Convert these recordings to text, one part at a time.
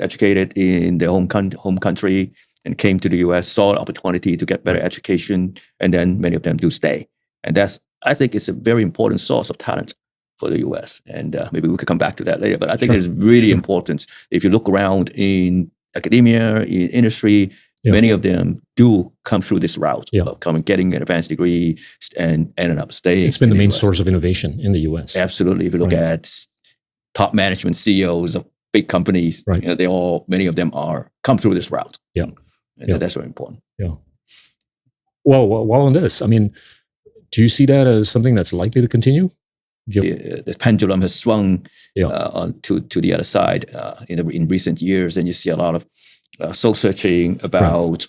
educated in their home country and came to the US, saw an opportunity to get better education, and then many of them do stay. And I think it's a very important source of talent for the US. And maybe we could come back to that later. But I think it's really important. If you look around in academia, in industry, many of them do come through this route of getting an advanced degree and ending up staying. It's been the main source of innovation in the US. Absolutely. If you look at top management CEOs of big companies, many of them come through this route. That's very important. Well, while on this, I mean, do you see that as something that's likely to continue? The pendulum has swung to the other side in recent years, and you see a lot of soul searching about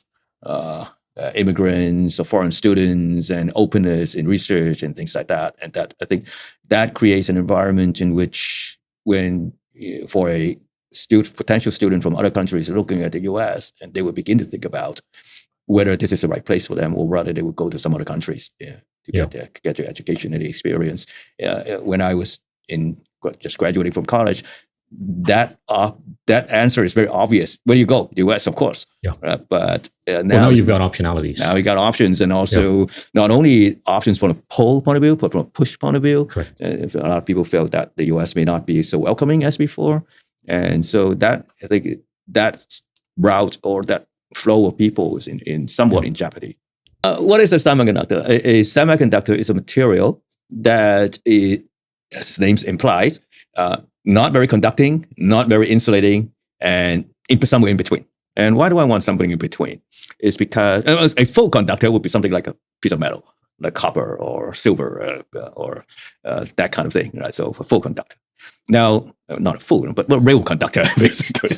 immigrants or foreign students and openness in research and things like that. And that, I think, that creates an environment in which, when for a potential student from other countries looking at the US, and they would begin to think about whether this is the right place for them, or rather they would go to some other countries to get their education and the experience. When I was just graduating from college, that answer is very obvious. Where do you go? The US, of course. But now you've got optionalities. Now you got options, and also not only options from a pull point of view, but from a push point of view. Correct. A lot of people felt that the US may not be so welcoming as before. And so I think that route or that flow of people is somewhat in jeopardy. What is a semiconductor? A semiconductor is a material that, as its name implies, not very conducting, not very insulating, and somewhere in between. And why do I want something in between? It's because a full conductor would be something like a piece of metal, like copper or silver or that kind of thing. Right? So a full conductor. Now, not a full, but a real conductor, basically.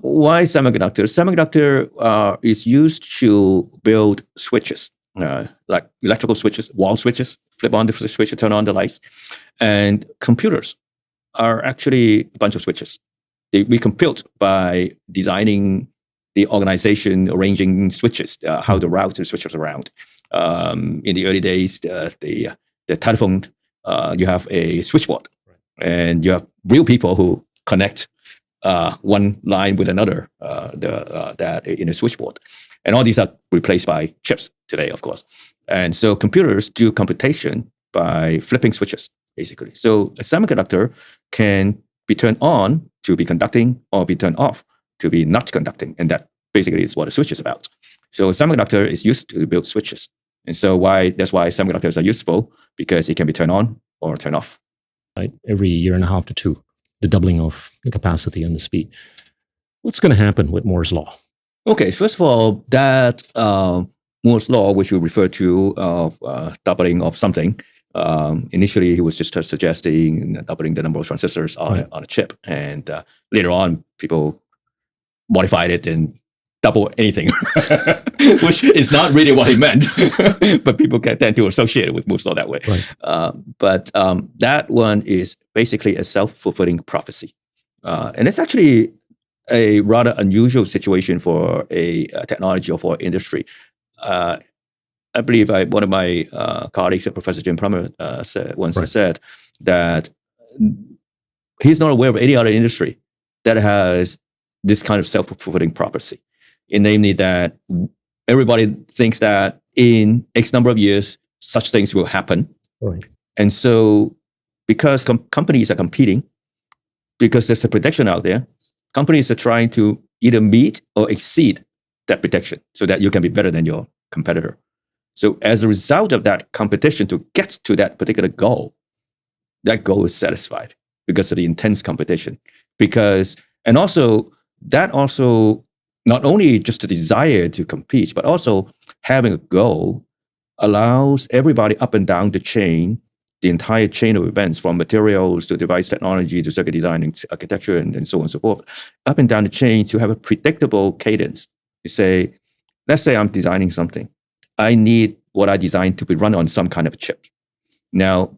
Why semiconductor? Semiconductor is used to build switches, like electrical switches, wall switches, flip on the switch to turn on the lights. And computers are actually a bunch of switches. We compute by designing the organization, arranging switches, how to route the switches around. In the early days, the telephone, you have a switchboard, and you have real people who connect one line with another that in a switchboard. And all these are replaced by chips today, of course. And so computers do computation by flipping switches, basically. So a semiconductor can be turned on to be conducting, or be turned off to be not conducting. And that basically is what a switch is about. So a semiconductor is used to build switches. And so that's why semiconductors are useful, because it can be turned on or turned off. Right? Every year and a half to two, the doubling of the capacity and the speed. What's going to happen with Moore's law? Okay, first of all, that Moore's law, which you refer to, doubling of something, initially he was just suggesting doubling the number of transistors on a chip. And later on, people modified it and double anything, which is not really what he meant, but people tend to associate it with Moore's law that way. Right. But that one is basically a self-fulfilling prophecy. And it's actually a rather unusual situation for a technology or for industry. I believe one of my colleagues, Professor Jim Plummer, said that he's not aware of any other industry that has this kind of self-fulfilling prophecy. And namely that everybody thinks that in X number of years, such things will happen. Right. And so because companies are competing, because there's a prediction out there, companies are trying to either meet or exceed that prediction so that you can be better than your competitor. So as a result of that competition to get to that particular goal, that goal is satisfied because of the intense competition. And also, not only just the desire to compete, but also having a goal allows everybody up and down the chain, the entire chain of events, from materials to device technology to circuit design and architecture and so on and so forth, up and down the chain to have a predictable cadence. Let's say I'm designing something. I need what I designed to be run on some kind of chip. Now,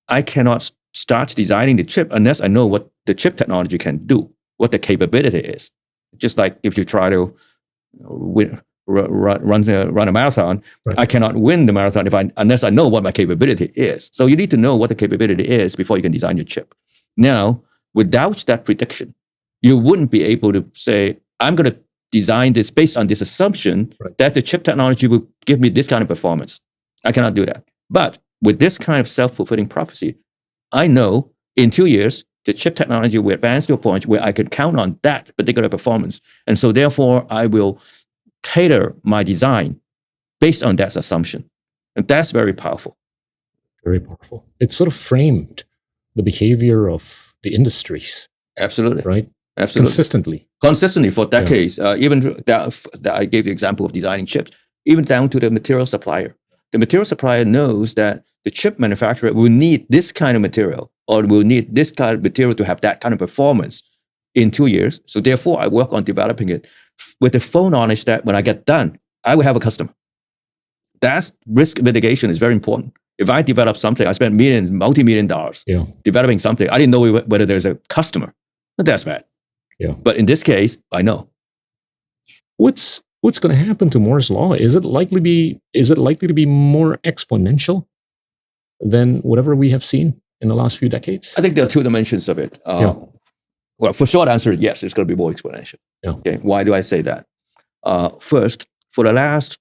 I cannot start designing the chip unless I know what the chip technology can do, what the capability is. Just like if you try to run a marathon, right. I cannot win the marathon unless I know what my capability is. So you need to know what the capability is before you can design your chip. Now, without that prediction, You wouldn't be able to say, I'm going to design this based on this assumption that the chip technology will give me this kind of performance. I cannot do that. But with this kind of self-fulfilling prophecy, I know in 2 years, the chip technology will advance to a point where I can count on that particular performance. And so therefore, I will tailor my design based on that assumption. And that's very powerful. Very powerful. It sort of framed the behavior of the industries. Absolutely. Right? Absolutely. Consistently for decades. Even that I gave the example of designing chips, even down to the material supplier. The material supplier knows that the chip manufacturer will need this kind of material, or will need this kind of material to have that kind of performance in 2 years. So therefore, I work on developing it with the full knowledge that when I get done, I will have a customer. That's risk mitigation is very important. If I develop something, I spend millions, multi-million dollars developing something. I didn't know whether there's a customer. But that's bad. Yeah. But in this case, I know. What's going to happen to Moore's law? Is it likely to be more exponential than whatever we have seen in the last few decades? I think there are two dimensions of it. Well, for short answer, yes, it's going to be more exponential. Yeah. Okay. Why do I say that? First, for the last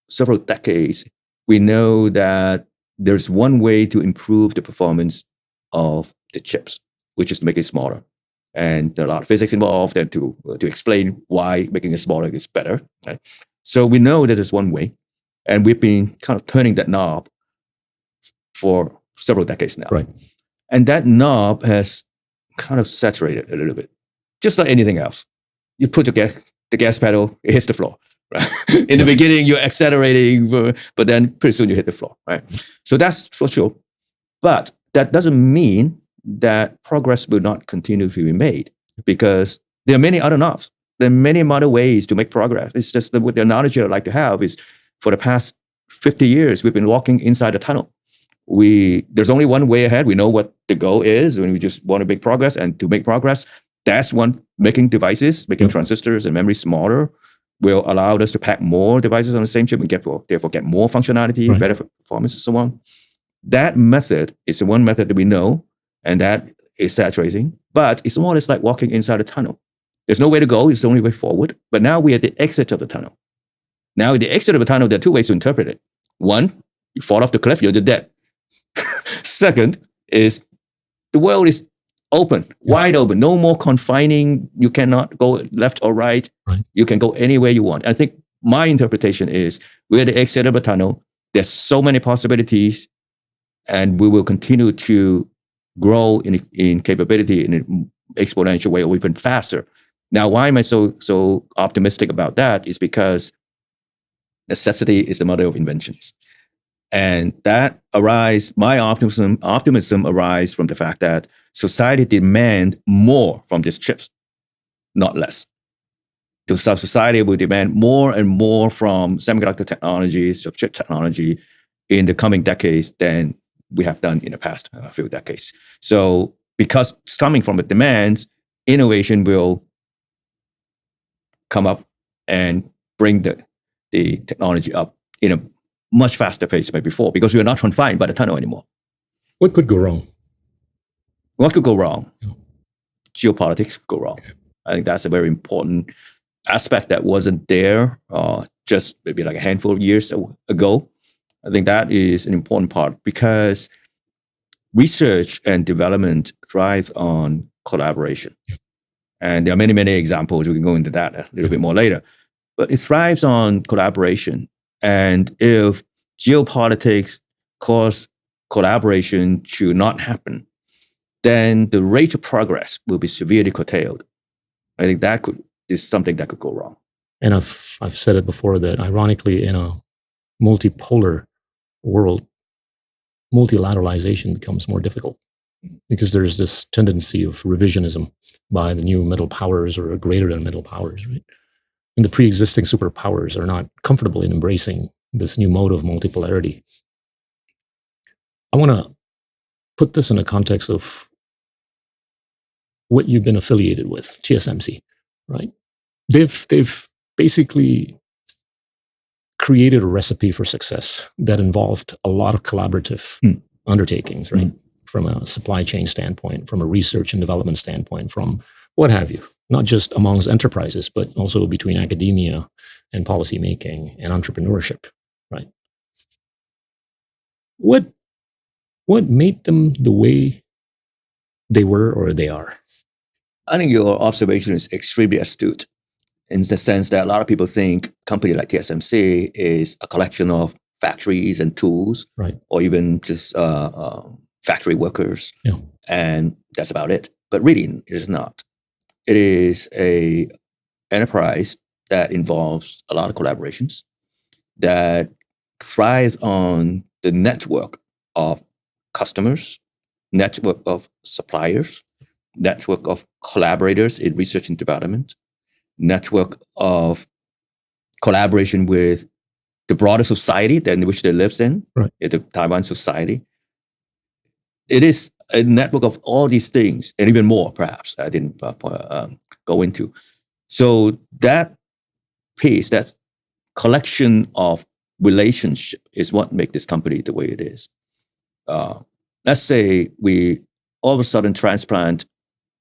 several decades, we know that there's one way to improve the performance of the chips, which is to make it smaller. And there are a lot of physics involved and to explain why making it smaller is better. Right? So we know that there's one way, and we've been kind of turning that knob for several decades now. Right. And that knob has kind of saturated a little bit, just like anything else. You put the gas pedal, it hits the floor. Right? In the beginning, you're accelerating, but then pretty soon you hit the floor. Right. So that's for sure. But that doesn't mean that progress will not continue to be made, because there are many other knobs. There are many other ways to make progress. It's just the analogy I'd like to have is, for the past 50 years, we've been walking inside a tunnel. There's only one way ahead. We know what the goal is, and we just want to make progress. And to make progress, that's one, making devices, making transistors and memory smaller will allow us to pack more devices on the same chip and therefore get more functionality, better performance, and so on. That method is the one method that we know, and that is saturating, but it's more or less like walking inside a tunnel. There's no way to go, it's the only way forward. But now we're at the exit of the tunnel. Now at the exit of the tunnel, there are two ways to interpret it. One, you fall off the cliff, you're dead. Second is the world is open, wide open, no more confining. You cannot go left or right. You can go anywhere you want. I think my interpretation is we're at the exit of a tunnel. There's so many possibilities, and we will continue to grow in capability in an exponential way, or even faster. Now, why am I so optimistic about that? Is because necessity is the mother of inventions. And my optimism arises from the fact that society demand more from these chips, not less. Society will demand more and more from semiconductor technologies, of chip technology, in the coming decades than we have done in the past few decades. So because it's coming from the demands, innovation will come up and bring the technology up in a much faster pace than before, because we are not confined by the tunnel anymore. What could go wrong? What could go wrong? Geopolitics could go wrong. I think that's a very important aspect that wasn't there just maybe like a handful of years ago. I think that is an important part, because research and development thrive on collaboration. And there are many, many examples. We can go into that a little bit more later. But it thrives on collaboration. And if geopolitics cause collaboration to not happen, then the rate of progress will be severely curtailed. I think that is something that could go wrong. And I've said it before that, ironically, in a multipolar world, multilateralization becomes more difficult, because there's this tendency of revisionism by the new middle powers or greater than middle powers, right? And the pre-existing superpowers are not comfortable in embracing this new mode of multipolarity. I want to put this in a context of what you've been affiliated with, TSMC, right? They've basically created a recipe for success that involved a lot of collaborative undertakings, right? From a supply chain standpoint, from a research and development standpoint, from what have you, not just amongst enterprises, but also between academia and policymaking and entrepreneurship, right? What made them the way they were or they are? I think your observation is extremely astute in the sense that a lot of people think a company like TSMC is a collection of factories and tools, right, or even just factory workers, yeah, and that's about it. But really, it is not. It is a enterprise that involves a lot of collaborations, that thrives on the network of customers, network of suppliers, network of collaborators in research and development, network of collaboration with the broader society in which they live in, right, the Taiwan society. It is a network of all these things, and even more, perhaps, I didn't go into. So that piece, that collection of relationship is what makes this company the way it is. Let's say we all of a sudden transplant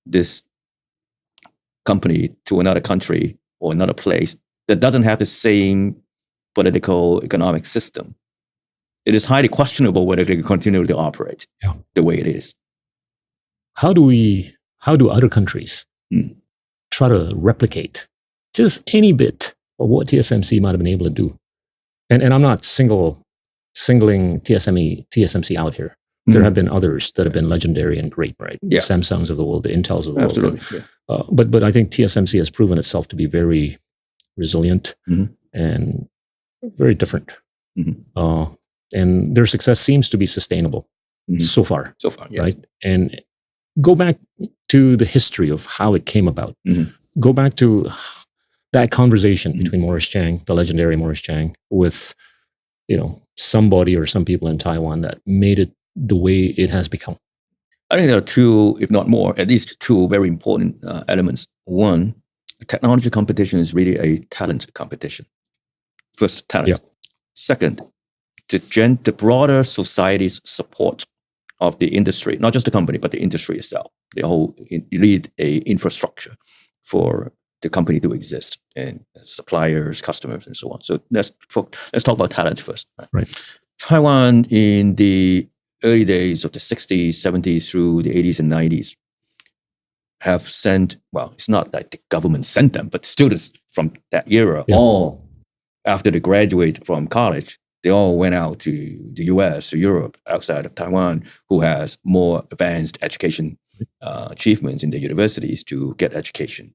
this company to another country or another place that doesn't have the same political economic system. It is highly questionable whether they can continue to operate the way it is. How do other countries try to replicate just any bit of what TSMC might have been able to do? And I'm not singling TSMC out here. There have been others that have been legendary and great, right? The Samsungs of the world, the Intels of the world. Absolutely. But I think TSMC has proven itself to be very resilient and very different. And their success seems to be sustainable so far. So far, yes. Right? And go back to the history of how it came about. Go back to that conversation between Morris Chang, the legendary Morris Chang, with somebody or some people in Taiwan that made it the way it has become. I think there are two, if not more, at least two very important elements. One, technology competition is really a talent competition. First, talent. Yeah. Second, the broader society's support of the industry, not just the company, but the industry itself. The whole, you need a infrastructure for the company to exist, and suppliers, customers, and so on. So let's talk about talent first. Right. Taiwan in the early days of the 60s, 70s through the 80s and 90s have sent, well, it's not that the government sent them, but students from that era, all after they graduate from college, they all went out to the US, to Europe, outside of Taiwan, who has more advanced education achievements in the universities to get education.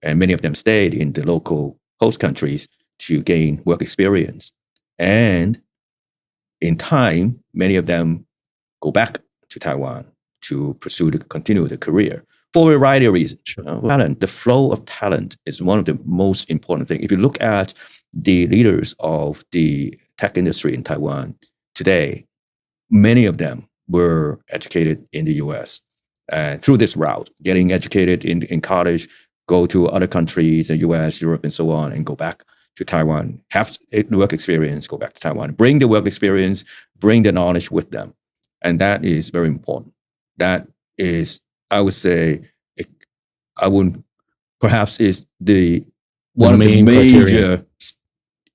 And many of them stayed in the local host countries to gain work experience. And in time, many of them go back to Taiwan to continue the career for a variety of reasons. Talent, the flow of talent is one of the most important things. If you look at the leaders of the tech industry in Taiwan today, many of them were educated in the US through this route, getting educated in college, go to other countries, the US, Europe, and so on, and go back to Taiwan, have work experience, go back to Taiwan, bring the work experience, bring the knowledge with them. And that is very important. That is, I would say, perhaps is one of the major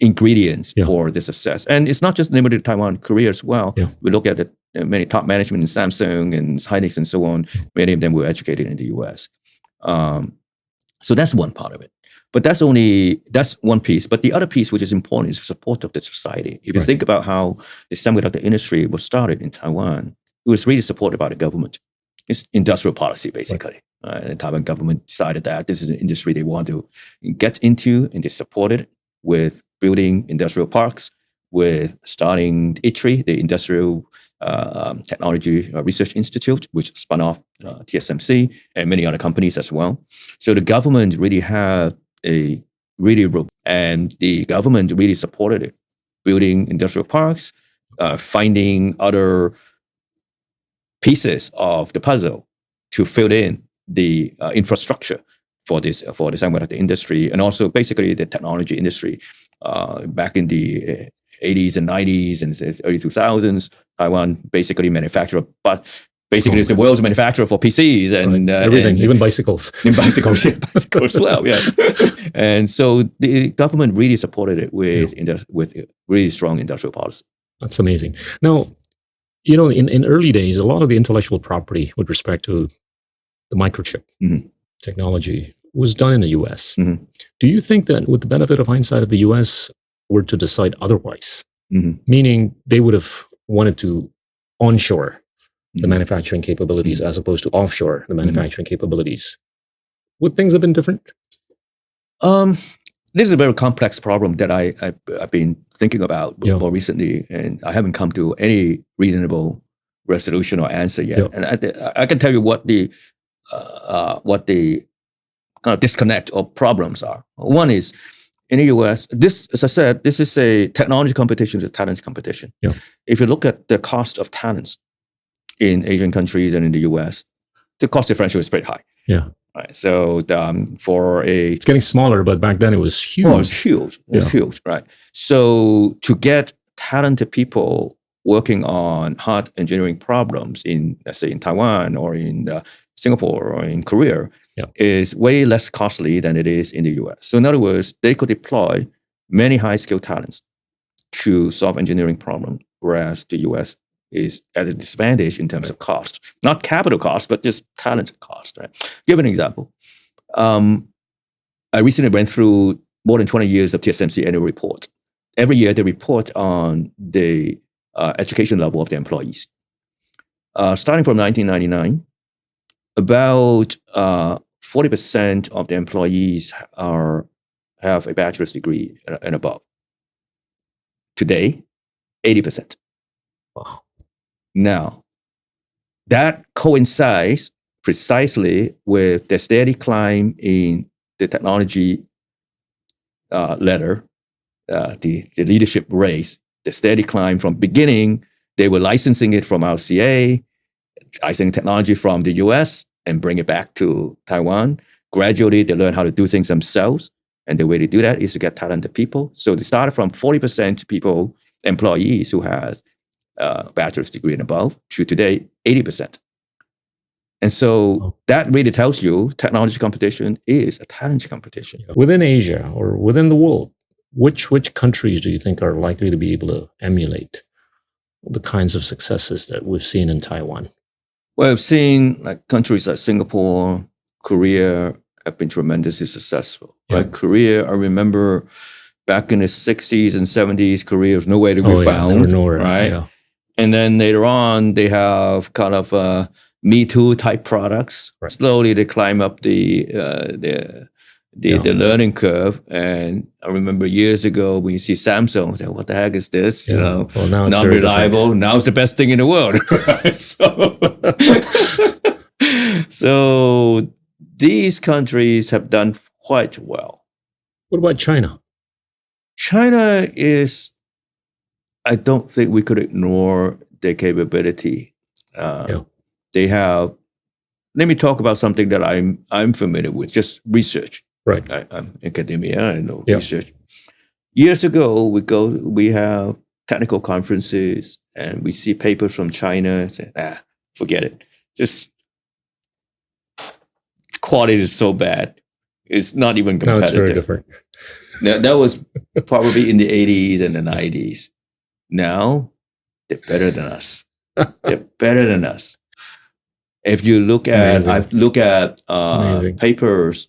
ingredients for the success. And it's not just limited to Taiwan, Korea as well. We look at the many top management in Samsung and Hynix and so on. Many of them were educated in the US. So that's one part of it. But that's one piece. But the other piece, which is important, is the support of the society. If you think about how the semiconductor industry was started in Taiwan, it was really supported by the government. It's industrial policy, basically. The Taiwan government decided that this is an industry they want to get into, and they supported it with building industrial parks, with starting ITRI, the Industrial Technology Research Institute, which spun off TSMC and many other companies as well. So the government really had and the government really supported it, building industrial parks, finding other pieces of the puzzle to fill in the infrastructure for the semiconductor industry, and also basically the technology industry. Back in the 80s and 90s and the early 2000s, Taiwan basically manufactured about Basically, it's the world's manufacturer for PCs and everything, even bicycles. In bicycles, bicycles as well, yeah. And so the government really supported it with really strong industrial policy. That's amazing. Now, in early days, a lot of the intellectual property with respect to the microchip technology was done in the US. Do you think that with the benefit of hindsight, if the US were to decide otherwise, meaning they would have wanted to onshore the manufacturing capabilities as opposed to offshore the manufacturing capabilities, would things have been different? This is a very complex problem that I've been thinking about more recently, and I haven't come to any reasonable resolution or answer yet. And I can tell you what the kind of disconnect or problems are. One is in the US, as I said, this is a technology competition, it's a talent competition. If you look at the cost of talents in Asian countries and in the US, the cost differential is pretty high. Right. So it's getting smaller, but back then it was huge. Oh, it was huge. It was huge, right? So to get talented people working on hard engineering problems in, let's say, in Taiwan or in Singapore or in Korea is way less costly than it is in the US. So in other words, they could deploy many high-skilled talents to solve engineering problems, whereas the US is at a disadvantage in terms of cost. Not capital cost, but just talent cost, right? Give an example. I recently went through more than 20 years of TSMC annual report. Every year they report on the education level of the employees. Starting from 1999, about 40% of the employees have a bachelor's degree and above. Today, 80%. Wow. Now, that coincides precisely with the steady climb in the technology ladder, the leadership race, the steady climb from beginning. They were licensing it from RCA, licensing technology from the US and bring it back to Taiwan. Gradually, they learn how to do things themselves. And the way they do that is to get talented people. So they started from 40% people, employees who has bachelor's degree and above, to today, 80%. And so that really tells you technology competition is a talent competition. Within Asia or within the world, which countries do you think are likely to be able to emulate the kinds of successes that we've seen in Taiwan? Well, I've seen countries like Singapore, Korea have been tremendously successful. Right? Korea, I remember back in the 60s and 70s, Korea was nowhere to be found. Nowhere, right? Yeah. And then later on, they have kind of Me Too type products. Right. Slowly, they climb up the learning curve. And I remember years ago when you see Samsung, I say, "What the heck is this? Well, now it's non-reliable. Now it's the best thing in the world." So these countries have done quite well. What about China? China is. I don't think we could ignore their capability. They have. Let me talk about something that I'm familiar with, just research. Right. I'm academia. I know research. Years ago, we have technical conferences, and we see papers from China. And say, forget it. Just quality is so bad. It's not even competitive. No, it's very different. That was probably in the 80s and the 90s. Now, they're better than us. They're better than us. If you look at, I've looked at papers,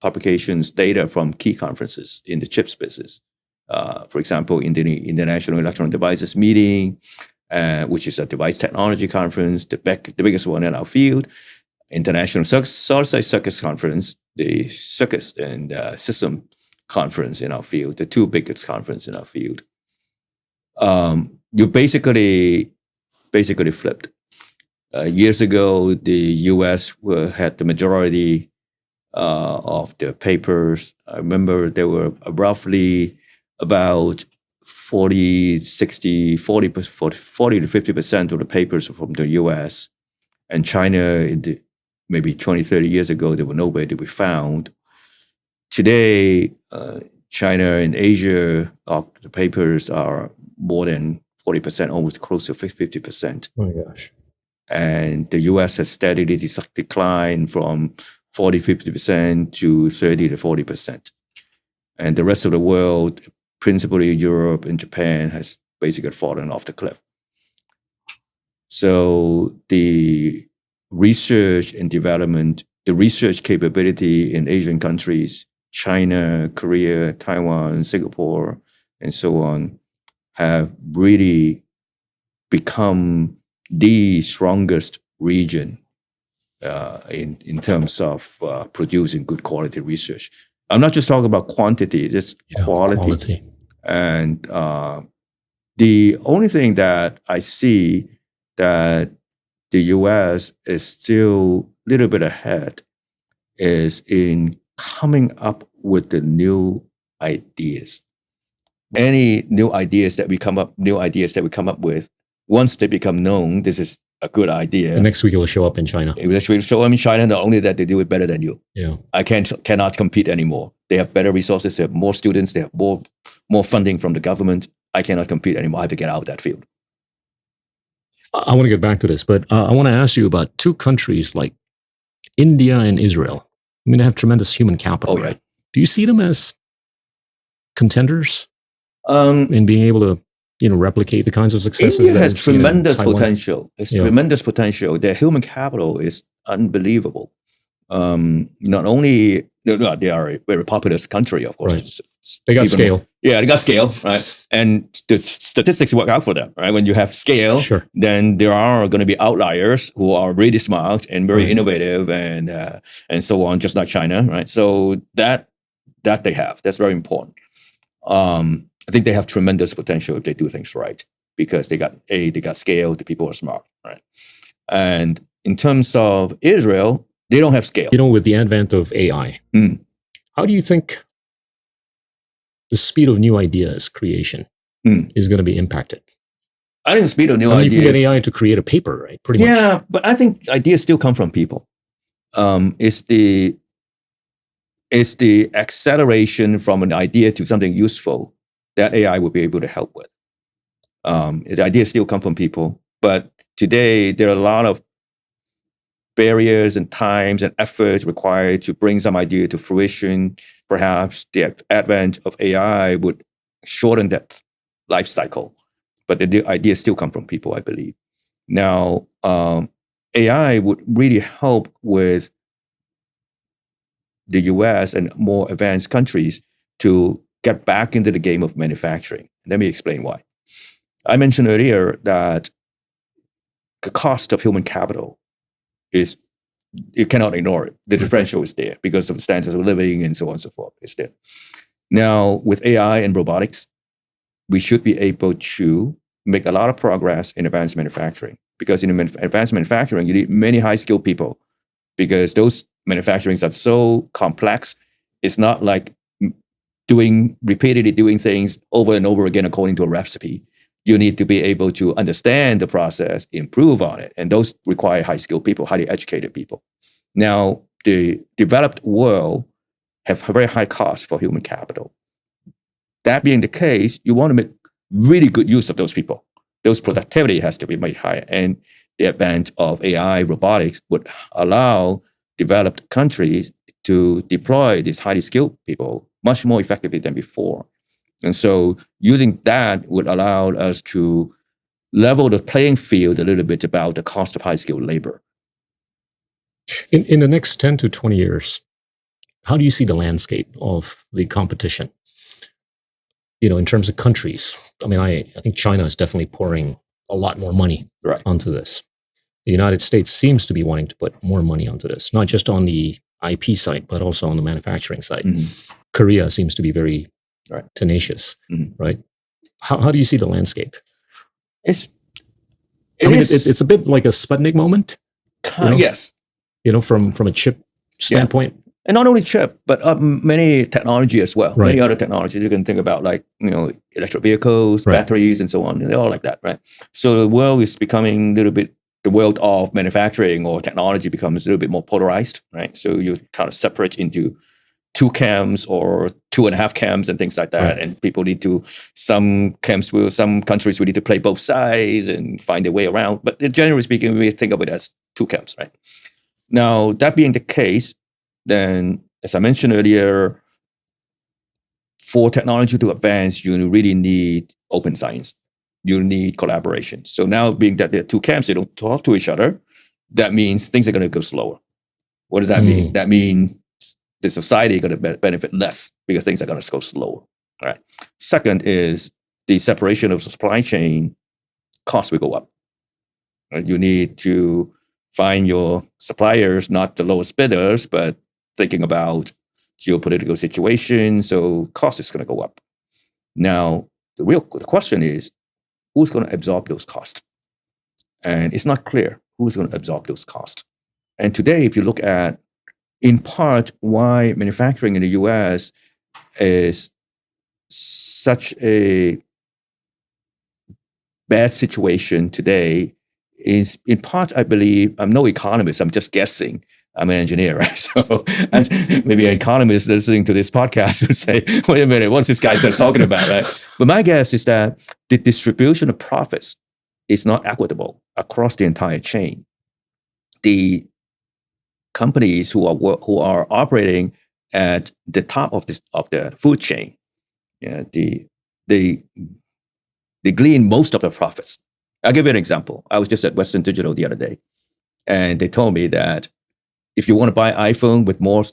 publications, data from key conferences in the chips business. For example, in the International Electronic Devices Meeting, which is a device technology conference, the biggest one in our field. International Solid-State Circuits Conference, the Circuits and System Conference in our field, the two biggest conferences in our field. You basically flipped. Years ago, the U.S. had the majority of the papers. I remember there were roughly about 40 to 50% of the papers from the U.S. And China, maybe 20, 30 years ago, there were nowhere to be found. Today, China and Asia, the papers are more than 40%, almost close to 50%. Oh my gosh. And the US has steadily declined from 40, 50% to 30 to 40%. And the rest of the world, principally Europe and Japan, has basically fallen off the cliff. So the research and development, the research capability in Asian countries, China, Korea, Taiwan, Singapore, and so on, have really become the strongest region in terms of producing good quality research. I'm not just talking about quantity, just quality. And the only thing that I see that the US is still a little bit ahead is in coming up with the new ideas. Any new ideas that we come up with, once they become known, this is a good idea. And next week it will show up in China. It will show up in China. Not only that, they do it better than you. Yeah, I cannot compete anymore. They have better resources. They have more students. They have more funding from the government. I cannot compete anymore. I have to get out of that field. I want to get back to this, but I want to ask you about two countries like India and Israel. I mean, they have tremendous human capital. Oh, right. Do you see them as contenders in being able to, replicate the kinds of successes? India has tremendous potential. It's tremendous potential. Their human capital is unbelievable. Not only they are a very populous country, of course. Right. They got scale. Yeah, they got scale, right? And the statistics work out for them, right? When you have scale, sure, then there are going to be outliers who are really smart and very innovative and so on, just like China, right? So that they have. That's very important. I think they have tremendous potential if they do things right, because they got scale, the people are smart, right? And in terms of Israel, they don't have scale. With the advent of AI, how do you think the speed of new ideas creation is going to be impacted? I think the speed of new ideas. You can get AI to create a paper, right? Pretty much. Yeah, but I think ideas still come from people. It's the acceleration from an idea to something useful that AI will be able to help with. The ideas still come from people, but today there are a lot of barriers and times and efforts required to bring some idea to fruition. Perhaps the advent of AI would shorten that life cycle, but the ideas still come from people, I believe. Now, AI would really help with the US and more advanced countries to get back into the game of manufacturing. Let me explain why. I mentioned earlier that the cost of human capital you cannot ignore it. The differential is there because of the standards of living and so on and so forth. It's there. Now, with AI and robotics, we should be able to make a lot of progress in advanced manufacturing, because in advanced manufacturing, you need many high-skilled people, because those manufacturings are so complex. It's not like repeatedly doing things over and over again according to a recipe. You need to be able to understand the process, improve on it. And those require high-skilled people, highly educated people. Now, the developed world have very high costs for human capital. That being the case, you want to make really good use of those people. Those productivity has to be made higher. And the advent of AI, robotics would allow developed countries to deploy these highly skilled people much more effectively than before. And so using that would allow us to level the playing field a little bit about the cost of high-skilled labor. In the next 10 to 20 years, how do you see the landscape of the competition? In terms of countries. I mean, I think China is definitely pouring a lot more money onto this. The United States seems to be wanting to put more money onto this, not just on the IP side, but also on the manufacturing side. Mm-hmm. Korea seems to be very tenacious, right? How do you see the landscape? It's a bit like a Sputnik moment. Yes. From a chip standpoint. Yeah. And not only chip, but many technology as well. Right. Many other technologies you can think about, like electric vehicles, batteries, and so on. They're all like that, right? So the world is becoming a little bit. The world of manufacturing or technology becomes a little bit more polarized, right? So you kind of separate into 2 cams or 2.5 cams and things like that. Right. And people need to, some countries will need to play both sides and find their way around. But generally speaking, we think of it as 2 cams, right? Now, that being the case, then as I mentioned earlier, for technology to advance, you really need open science. You need collaboration. So now being that there are 2 camps, they don't talk to each other, that means things are going to go slower. What does that mean? That means the society is going to benefit less because things are going to go slower. All right. Second is the separation of supply chain, costs will go up. Right? You need to find your suppliers, not the lowest bidders, but thinking about geopolitical situation. So cost is going to go up. Now, the question is, who's going to absorb those costs? And it's not clear who's going to absorb those costs. And today, if you look at, in part, why manufacturing in the US is such a bad situation today is, in part, I believe, I'm no economist, I'm just guessing. I'm an engineer, right? So maybe an economist listening to this podcast would say, wait a minute, what's this guy talking about, right? But my guess is that the distribution of profits is not equitable across the entire chain. The companies who are operating at the top of the food chain, they glean most of the profits. I'll give you an example. I was just at Western Digital the other day, and they told me that if you want to buy iPhone with more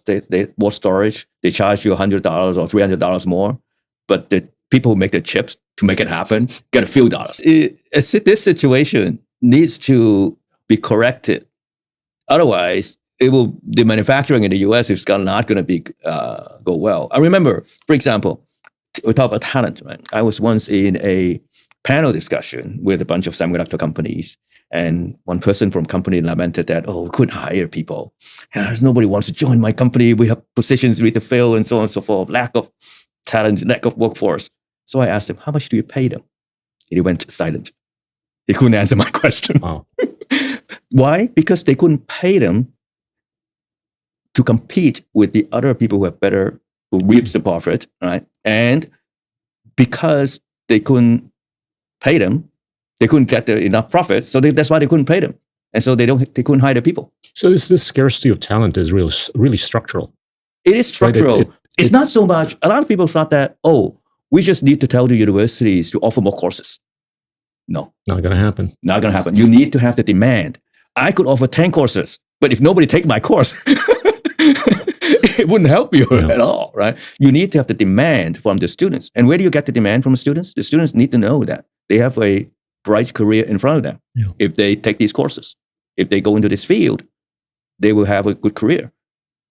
storage, they charge you $100 or $300 more. But the people who make the chips to make it happen get a few dollars. This situation needs to be corrected. Otherwise, the manufacturing in the US is not going to go well. I remember, for example, we talk about talent, right? I was once in a panel discussion with a bunch of semiconductor companies. And one person from company lamented that, we couldn't hire people. Nobody wants to join my company. We have positions we need to fill and so on and so forth. Lack of talent, lack of workforce. So I asked him, how much do you pay them? And he went silent. He couldn't answer my question. Wow. Why? Because they couldn't pay them to compete with the other people who reaps the profit, right? And because they couldn't pay them, they couldn't get enough profits, so that's why they couldn't pay them, and so they couldn't hire people. So this scarcity of talent is really structural. It is structural. Right? It's not so much. A lot of people thought that we just need to tell the universities to offer more courses. No, not going to happen. Not going to happen. You need to have the demand. I could offer 10 courses, but if nobody takes my course, it wouldn't help you at all, right? You need to have the demand from the students. And where do you get the demand from the students? The students need to know that they have a bright career in front of them. Yeah. If they take these courses, if they go into this field, they will have a good career.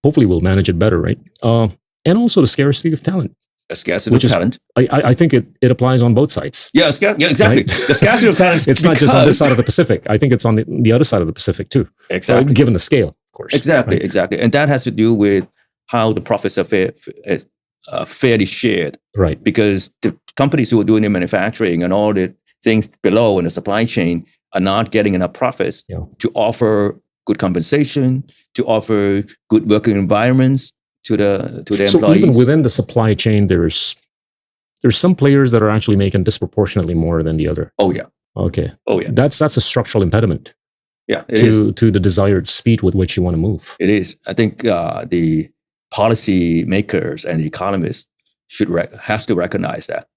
Hopefully we'll manage it better, right? And also the scarcity of talent. A scarcity of talent. I think it applies on both sides. Yeah, exactly. Right? The scarcity of talent. It's not just on this side of the Pacific. I think it's on the other side of the Pacific too. Exactly. Given the scale, of course. Exactly, right? Exactly. And that has to do with how the profits are fairly shared. Right. Because the companies who are doing the manufacturing and all the things below in the supply chain are not getting enough profits to offer good compensation, to offer good working environments to the employees. So even within the supply chain, there's some players that are actually making disproportionately more than the other. Oh yeah. Okay. Oh yeah. That's a structural impediment. Yeah. To the desired speed with which you want to move. It is. I think the policy makers and the economists have to recognize that.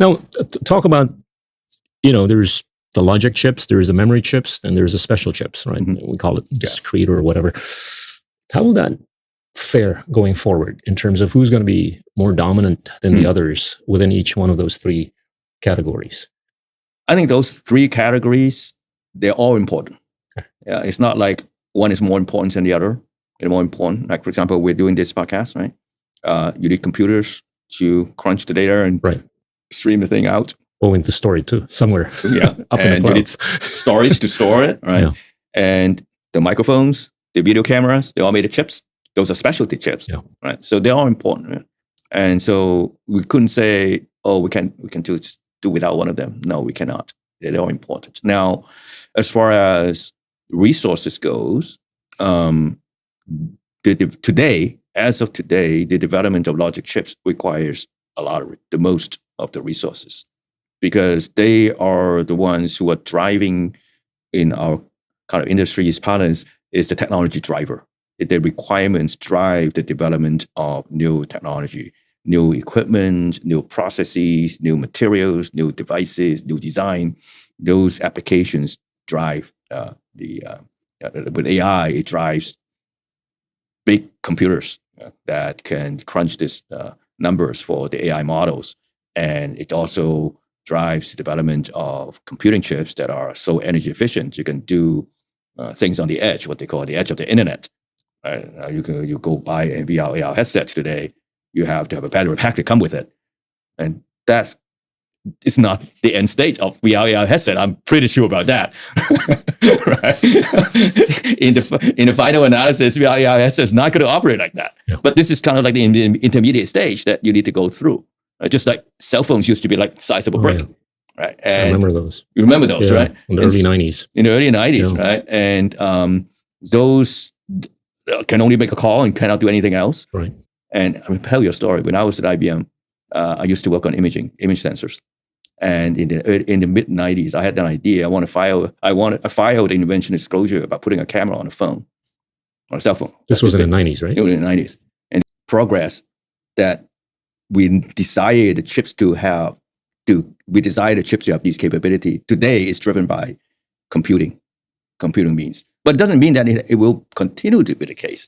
Now, talk about, there's the logic chips, there's the memory chips, and there's the special chips, right? Mm-hmm. We call it discrete or whatever. How will that fare going forward in terms of who's going to be more dominant than the others within each one of those 3 categories? I think those 3 categories, they're all important. Okay. Yeah, it's not like one is more important than the other. They're more important. Like, for example, we're doing this podcast, right? You need computers to crunch the data and stream the thing out. Or into storage too, somewhere. Yeah. Up and in the you need storage to store it, right? Yeah. And the microphones, the video cameras, they all made of chips. Those are specialty chips, right? So they're all important. Right? And so we couldn't say, we can do without one of them. No, we cannot. They're all important. Now, as far as resources goes, today as of today, the development of logic chips requires the most of the resources, because they are the ones who are driving, in our kind of industry's parlance, is the technology driver. The requirements drive the development of new technology, new equipment, new processes, new materials, new devices, new design. Those applications drive with AI, it drives big computers that can crunch these numbers for the AI models. And it also drives the development of computing chips that are so energy efficient. You can do things on the edge, what they call the edge of the internet. You go buy a VR AR headset today, you have to have a battery pack to come with it. And it's not the end state of VR AR headset. I'm pretty sure about that. Right? in the final analysis, VR AR headset is not going to operate like that. Yeah. But this is kind of like the intermediate stage that you need to go through. Just like cell phones used to be like the size of a brick. Yeah. Right? And I remember those. You remember those, yeah, right? In the early 90s. In the early 90s, yeah. Right? And those can only make a call and cannot do anything else. Right. And I will tell you a story. When I was at IBM, I used to work on image sensors. And in the mid 90s, I had an idea. I filed an invention disclosure about putting a camera on a phone, on a cell phone. This was in the 90s, right? In the 90s. And progress that we desired the chips to have, these capability today is driven by computing means. But it doesn't mean that it will continue to be the case.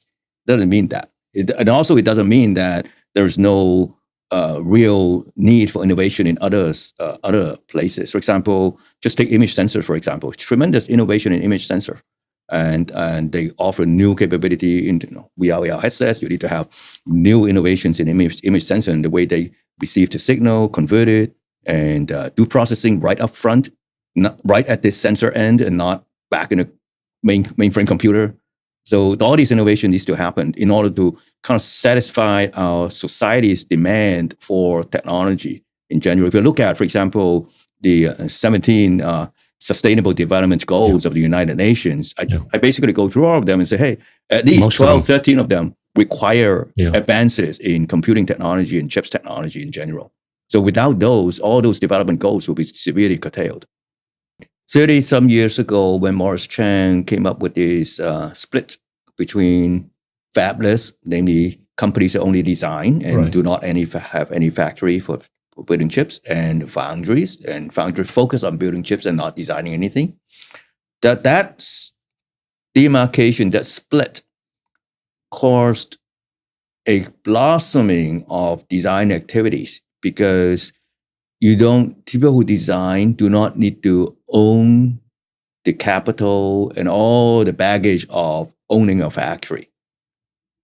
It doesn't mean that. And also it doesn't mean that there's no real need for innovation in other places. For example, just take image sensor, for example. Tremendous innovation in image sensor. And they offer new capability in VR headsets. You need to have new innovations in image sensor and the way they receive the signal, convert it, and do processing right up front, not right at the sensor end and not back in a mainframe computer. So all these innovation needs to happen in order to kind of satisfy our society's demand for technology in general. If you look at, for example, the 17 Sustainable Development Goals of the United Nations, I basically go through all of them and say, hey, at least 12, 13 of them require advances in computing technology and chips technology in general. So without those, all those development goals will be severely curtailed. 30 some years ago, when Morris Chang came up with this split between fabless, namely companies that only design and do not have any factory for building chips, and foundries focus on building chips and not designing anything, that demarcation, that split, caused a blossoming of design activities, because people who design do not need to own the capital and all the baggage of owning a factory.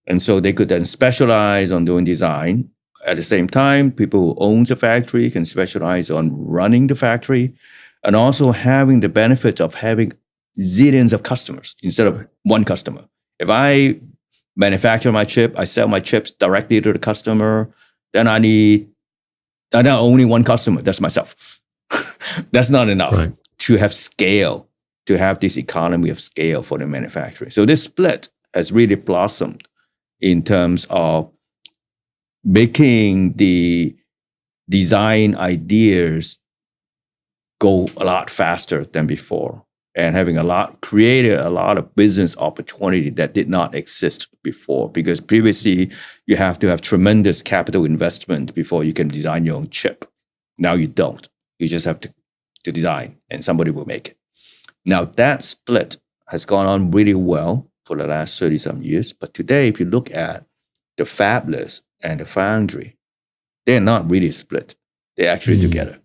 And so they could then specialize on doing design. At the same time, people who own the factory can specialize on running the factory and also having the benefits of having zillions of customers instead of one customer. If I manufacture my chip, I sell my chips directly to the customer, then I not only one customer, that's myself. That's not enough to have scale, to have this economy of scale for the manufacturing. So this split has really blossomed in terms of making the design ideas go a lot faster than before, and created a lot of business opportunity that did not exist before. Because previously you have to have tremendous capital investment before you can design your own chip. Now you don't. You just have to design and somebody will make it. Now that split has gone on really well for the last 30 some years. But today, if you look at the fabless and the foundry, they're not really split. They're actually together.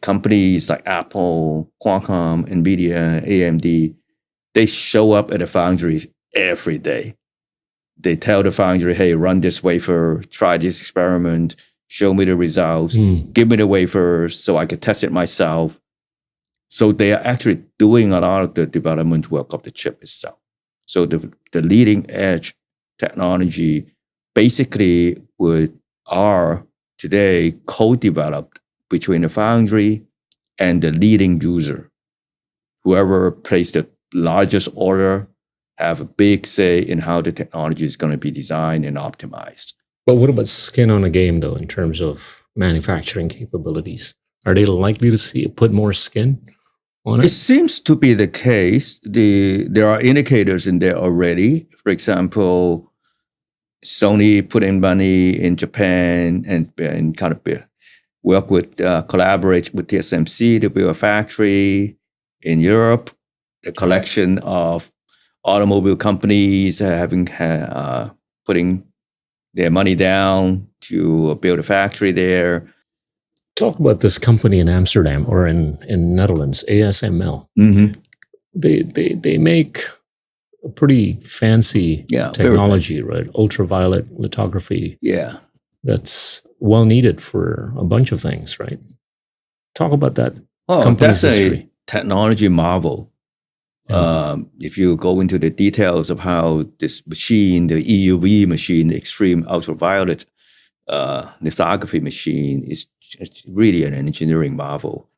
Companies like Apple, Qualcomm, NVIDIA, AMD, they show up at the foundries every day. They tell the foundry, hey, run this wafer, try this experiment, show me the results, give me the wafers so I can test it myself. So they are actually doing a lot of the development work of the chip itself. So the leading edge technology basically are today co-developed between the foundry and the leading user. Whoever placed the largest order have a big say in how the technology is going to be designed and optimized. But what about skin on a game, though, in terms of manufacturing capabilities? Are they likely to put more skin on It it? seems to be the case. There are indicators in there already. For example, Sony put in money in Japan and kind of work with, collaborate with TSMC to build a factory in Europe. The collection of automobile companies putting their money down to build a factory there. Talk about this company in Amsterdam or in Netherlands, ASML. Mm-hmm. They make a pretty fancy technology, right? Ultraviolet lithography. Yeah. That's well needed for a bunch of things, right? Talk about that. Oh, that's history. A technology marvel. Yeah. If you go into the details of how this machine, the EUV machine, the extreme ultraviolet lithography machine, is really an engineering marvel.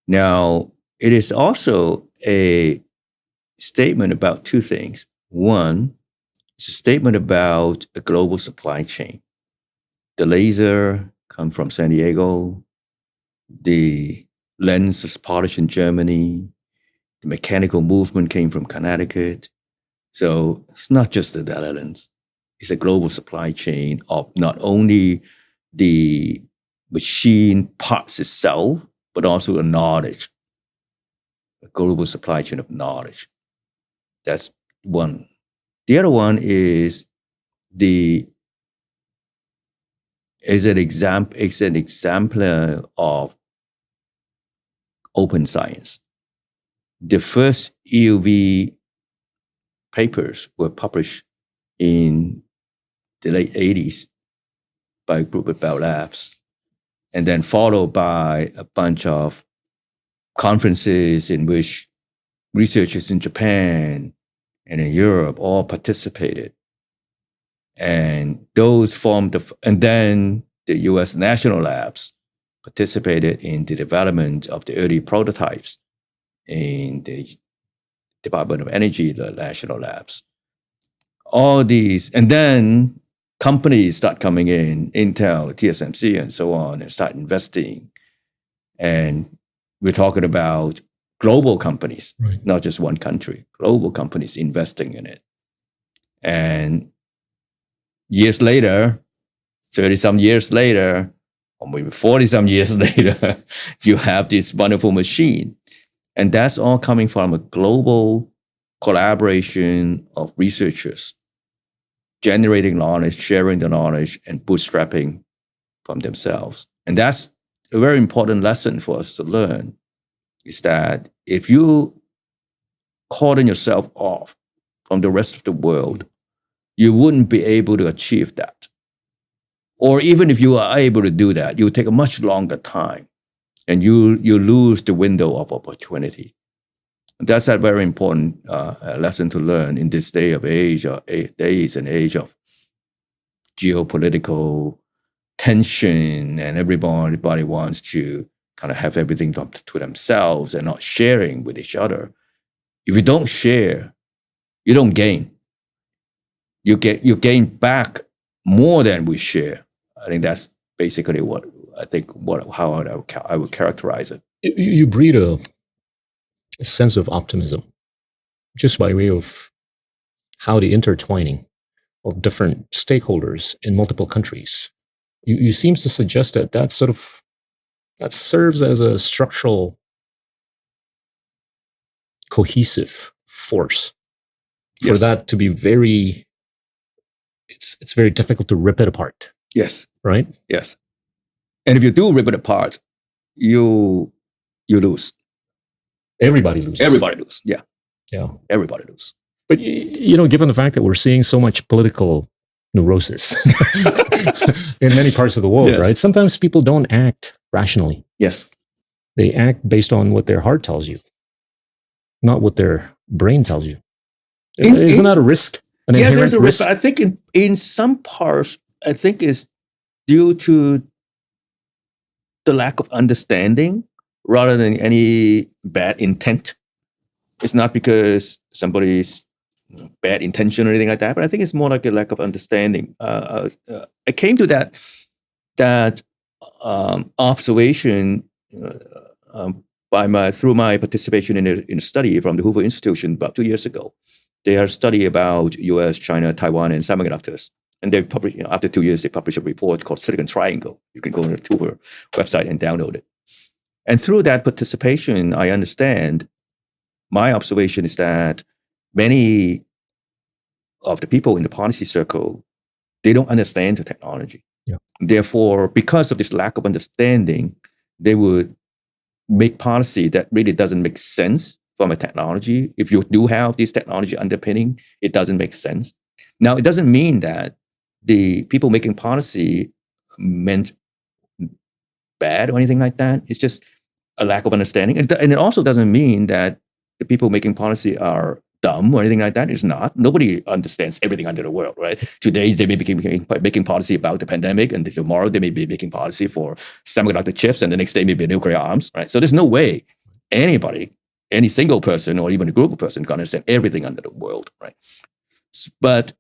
Now, it is also a statement about two things. One, it's a statement about a global supply chain. The laser comes from San Diego. The lens is polished in Germany. The mechanical movement came from Connecticut. So it's not just the Netherlands. It's a global supply chain of not only the machine parts itself, but also the knowledge. A global supply chain of knowledge. That's one. The other one is an example of open science. The first EUV papers were published in the late 80s by a group at Bell Labs, and then followed by a bunch of conferences in which researchers in Japan and in Europe all participated. And those formed and then the US national labs participated in the development of the early prototypes in the Department of Energy, the national labs. All these, and then companies start coming in, Intel, TSMC, and so on, and start investing. And we're talking about global companies, right? Not just one country, global companies investing in it. And years later, 30-some years later, or maybe 40-some years later, you have this wonderful machine. And that's all coming from a global collaboration of researchers, generating knowledge, sharing the knowledge, and bootstrapping from themselves. And that's a very important lesson for us to learn, is that if you cordon yourself off from the rest of the world, you wouldn't be able to achieve that. Or even if you are able to do that, it will take a much longer time, and you lose the window of opportunity. That's a very important lesson to learn in this day and age of geopolitical tension, and everybody wants to kind of have everything to themselves and not sharing with each other. If you don't share, you don't gain. You gain back more than we share. I think that's basically how I would characterize it. You breed a sense of optimism just by way of how the intertwining of different stakeholders in multiple countries. You seem to suggest that serves as a structural cohesive force for that to be very. It's very difficult to rip it apart. Yes. Right? Yes. And if you do rip it apart, you lose. Everybody loses. Everybody loses. Yeah. Yeah. Everybody loses. But, given the fact that we're seeing so much political neurosis in many parts of the world, right? Sometimes people don't act rationally. Yes. They act based on what their heart tells you, not what their brain tells you. Isn't that a risk? Yes, there's a risk. I think in some parts, I think it's due to the lack of understanding rather than any bad intent. It's not because somebody's bad intention or anything like that, but I think it's more like a lack of understanding. I came to that observation through my participation in a study from the Hoover Institution about 2 years ago. They had a study about U.S., China, Taiwan, and semiconductors. And they published, after 2 years, they published a report called Silicon Triangle. You can go on the Hoover website and download it. And through that participation, I understand, my observation is that many of the people in the policy circle, they don't understand the technology. Yeah. Therefore, because of this lack of understanding, they would make policy that really doesn't make sense from a technology. If you do have this technology underpinning, it doesn't make sense. Now, it doesn't mean that the people making policy meant bad or anything like that. It's just a lack of understanding. And it also doesn't mean that the people making policy are dumb or anything like that. It's not. Nobody understands everything under the world, right? Today, they may be making policy about the pandemic, and tomorrow they may be making policy for semiconductor chips, and the next day maybe nuclear arms, right? So there's no way anybody, any single person or even a group of person can understand everything under the world, right? But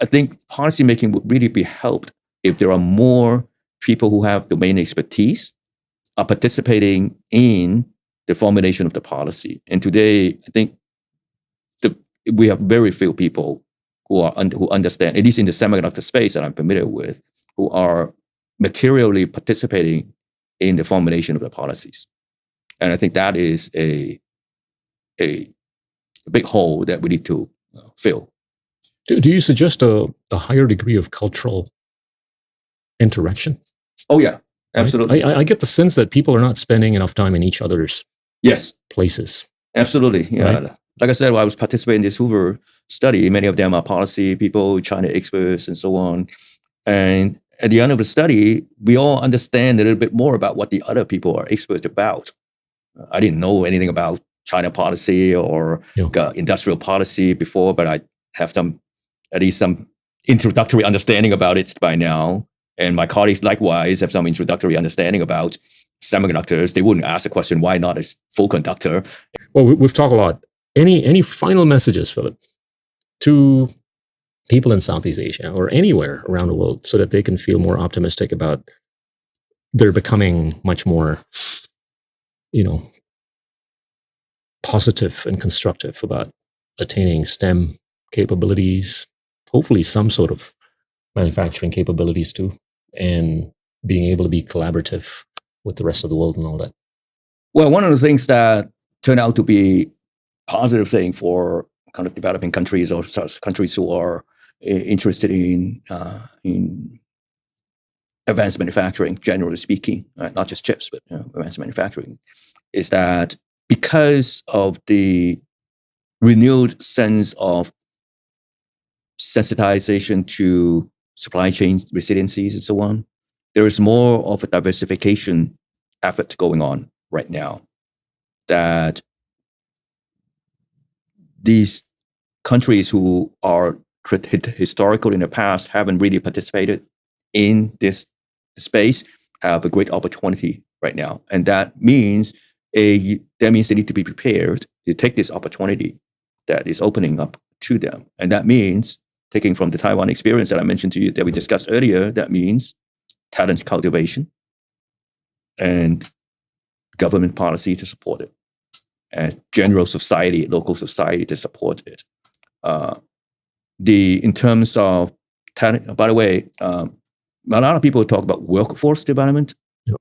I think policymaking would really be helped if there are more people who have domain expertise are participating in the formulation of the policy. And today, I think we have very few people who understand, at least in the semiconductor space that I'm familiar with, who are materially participating in the formulation of the policies. And I think that is a big hole that we need to fill. Do you suggest a higher degree of cultural interaction? Oh, yeah, absolutely. Right? I get the sense that people are not spending enough time in each other's places. Absolutely. Yeah. Right? Like I said, while I was participating in this Hoover study, many of them are policy people, China experts, and so on. And at the end of the study, we all understand a little bit more about what the other people are experts about. I didn't know anything about China policy or industrial policy before, but I have at least some introductory understanding about it by now. And my colleagues likewise have some introductory understanding about semiconductors. They wouldn't ask the question, why not a full conductor? Well, we've talked a lot. Any final messages, Philip, to people in Southeast Asia or anywhere around the world so that they can feel more optimistic about their becoming much more, positive and constructive about attaining STEM capabilities, hopefully some sort of manufacturing capabilities too, and being able to be collaborative with the rest of the world and all that? Well, one of the things that turned out to be positive thing for kind of developing countries or countries who are interested in advanced manufacturing, generally speaking, right? Not just chips, but advanced manufacturing, is that because of the renewed sense of sensitization to supply chain resiliencies and so on, there is more of a diversification effort going on right now, that these countries who are historical in the past haven't really participated in this space have a great opportunity right now. And that means they need to be prepared to take this opportunity that is opening up to them. And that means, taking from the Taiwan experience that I mentioned to you, that we discussed earlier, that means talent cultivation and government policy to support it, and general society, local society to support it. In terms of talent, by the way, a lot of people talk about workforce development. Yep.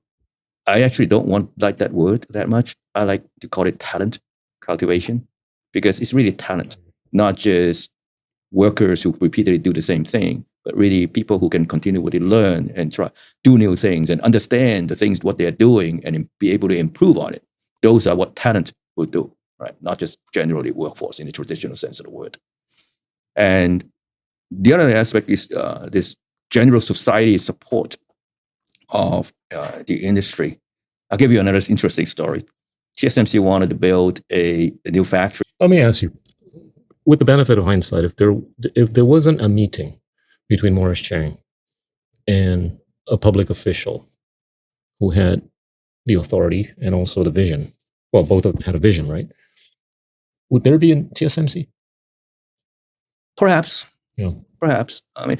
I actually don't like that word that much. I like to call it talent cultivation, because it's really talent, not just workers who repeatedly do the same thing, but really people who can continually learn and try do new things and understand the things what they're doing and be able to improve on it. Those are what talent will do, right? Not just generally workforce in the traditional sense of the word. And the other aspect is this general society support of the industry. I'll give you another interesting story. TSMC wanted to build a new factory. Let me ask you, with the benefit of hindsight, if there wasn't a meeting between Morris Chang and a public official who had the authority and also the vision, well, both of them had a vision, right? Would there be a TSMC? Perhaps. Yeah. Perhaps. I mean,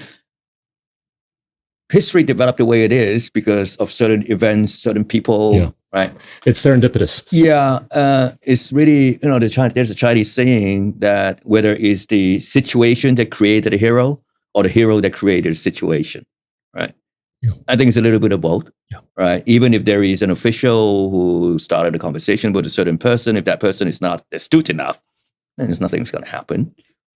history developed the way it is because of certain events, certain people, right? It's serendipitous. Yeah, it's really, there's a Chinese saying that whether it's the situation that created a hero or the hero that created a situation, right? Yeah. I think it's a little bit of both, yeah. right? Even if there is an official who started a conversation with a certain person, if that person is not astute enough, then there's nothing's going to happen.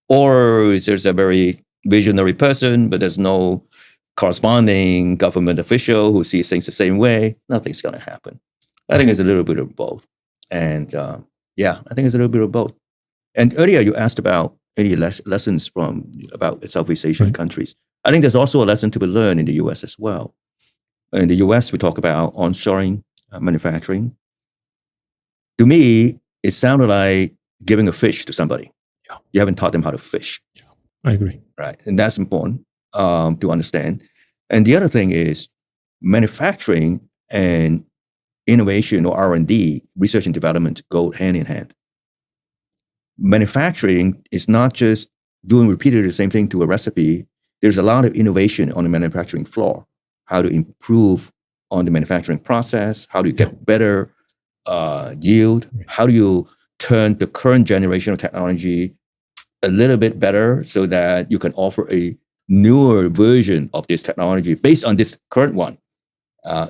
Or there's a very visionary person, but there's no corresponding government official who sees things the same way, nothing's going to happen. I think it's a little bit of both. And I think it's a little bit of both. And earlier you asked about any lessons about Southeast Asian countries. I think there's also a lesson to be learned in the US as well. In the US, we talk about onshoring manufacturing. To me, it sounded like giving a fish to somebody. Yeah. You haven't taught them how to fish. Yeah. I agree. Right. And that's important to understand. And the other thing is manufacturing and innovation or R&D, research and development, go hand in hand. Manufacturing is not just doing repeatedly the same thing to a recipe. There's a lot of innovation on the manufacturing floor. How to improve on the manufacturing process, how do you get better yield, how do you turn the current generation of technology a little bit better so that you can offer a newer version of this technology based on this current one.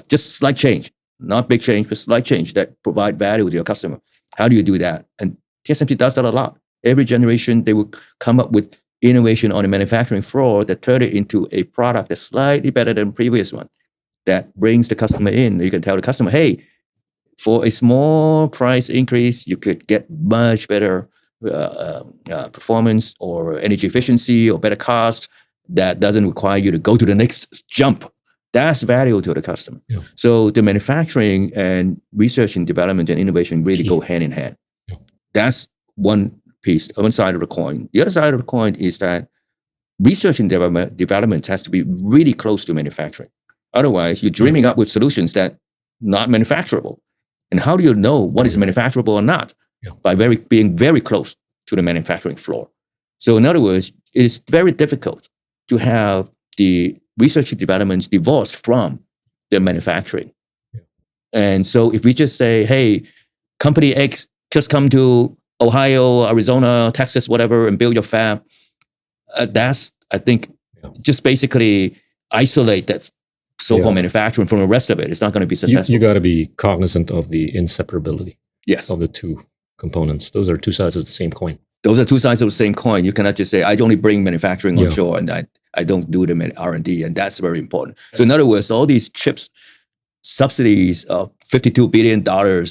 Just slight change, not big change, but slight change that provide value to your customer. How do you do that? And TSMC does that a lot. Every generation, they will come up with innovation on the manufacturing floor that turn it into a product that's slightly better than the previous one, that brings the customer in. You can tell the customer, hey, for a small price increase, you could get much better performance or energy efficiency or better cost that doesn't require you to go to the next jump. That's value to the customer. Yeah. So the manufacturing and research and development and innovation really go hand in hand. Yeah. That's one piece, one side of the coin. The other side of the coin is that research and development has to be really close to manufacturing. Otherwise, you're dreaming up with solutions that not manufacturable. And how do you know what is manufacturable or not? Yeah. By being very close to the manufacturing floor. So in other words, it is very difficult to have the research and development divorced from the manufacturing. Yeah. And so if we just say, hey, company X, just come to Ohio, Arizona, Texas, whatever, and build your fab, that's, I think, just basically isolate that so-called manufacturing from the rest of it. It's not going to be successful. You got to be cognizant of the inseparability of the two components. Those are two sides of the same coin. Those are two sides of the same coin. You cannot just say, I only bring manufacturing onshore and I don't do the R&D, and that's very important. So in other words, all these chips subsidies of $52 billion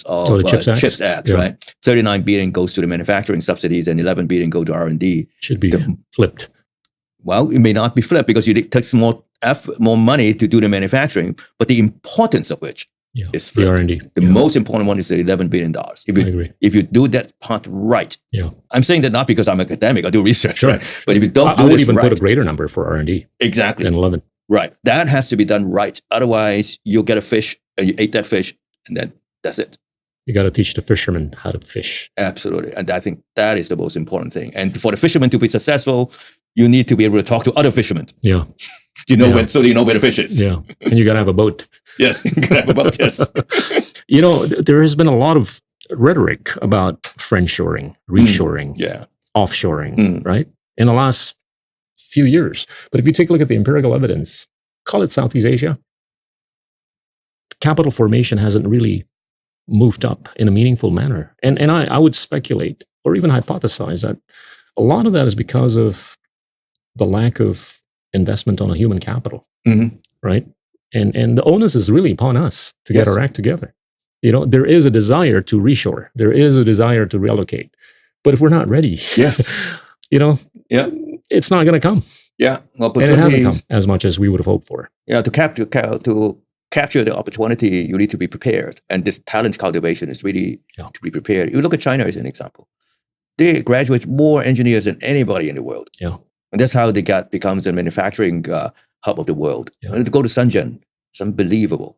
of CHIPS Act, right? 39 billion goes to the manufacturing subsidies and 11 billion go to R&D. Should be flipped. Well, it may not be flipped because it takes more money to do the manufacturing, but the importance of which is flipped. The R&D. The most important one is the $11 billion. If you do that part right, I'm saying that not because I'm academic, I do research, right? But if you don't do I would this even right, put a greater number for R&D. Exactly. Than 11. Right. That has to be done right. Otherwise, you'll get a fish and you ate that fish and then that's it. You got to teach the fishermen how to fish. Absolutely. And I think that is the most important thing. And for the fishermen to be successful, you need to be able to talk to other fishermen. Yeah. So you know where the fish is. Yeah. And you got to have a boat. Yes. You got to have a boat. Yes. There has been a lot of rhetoric about friendshoring, reshoring, offshoring, right? In the last few years. But if you take a look at the empirical evidence, call it Southeast Asia, capital formation hasn't really moved up in a meaningful manner. And I would speculate or even hypothesize that a lot of that is because of the lack of investment on a human capital, right? And the onus is really upon us to get our act together. There is a desire to reshore. There is a desire to reallocate. But if we're not ready, it's not going to come. Yeah. Well, and it hasn't come as much as we would have hoped for. Yeah, to capture the opportunity, you need to be prepared. And this talent cultivation is really to be prepared. You look at China as an example. They graduate more engineers than anybody in the world. Yeah. And that's how they becomes a manufacturing hub of the world. Yeah. And to go to Shenzhen, it's unbelievable.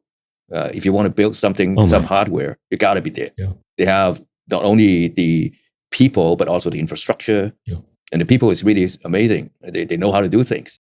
If you want to build something, some hardware, you got to be there. Yeah. They have not only the people, but also the infrastructure, And the people is really amazing. They know how to do things.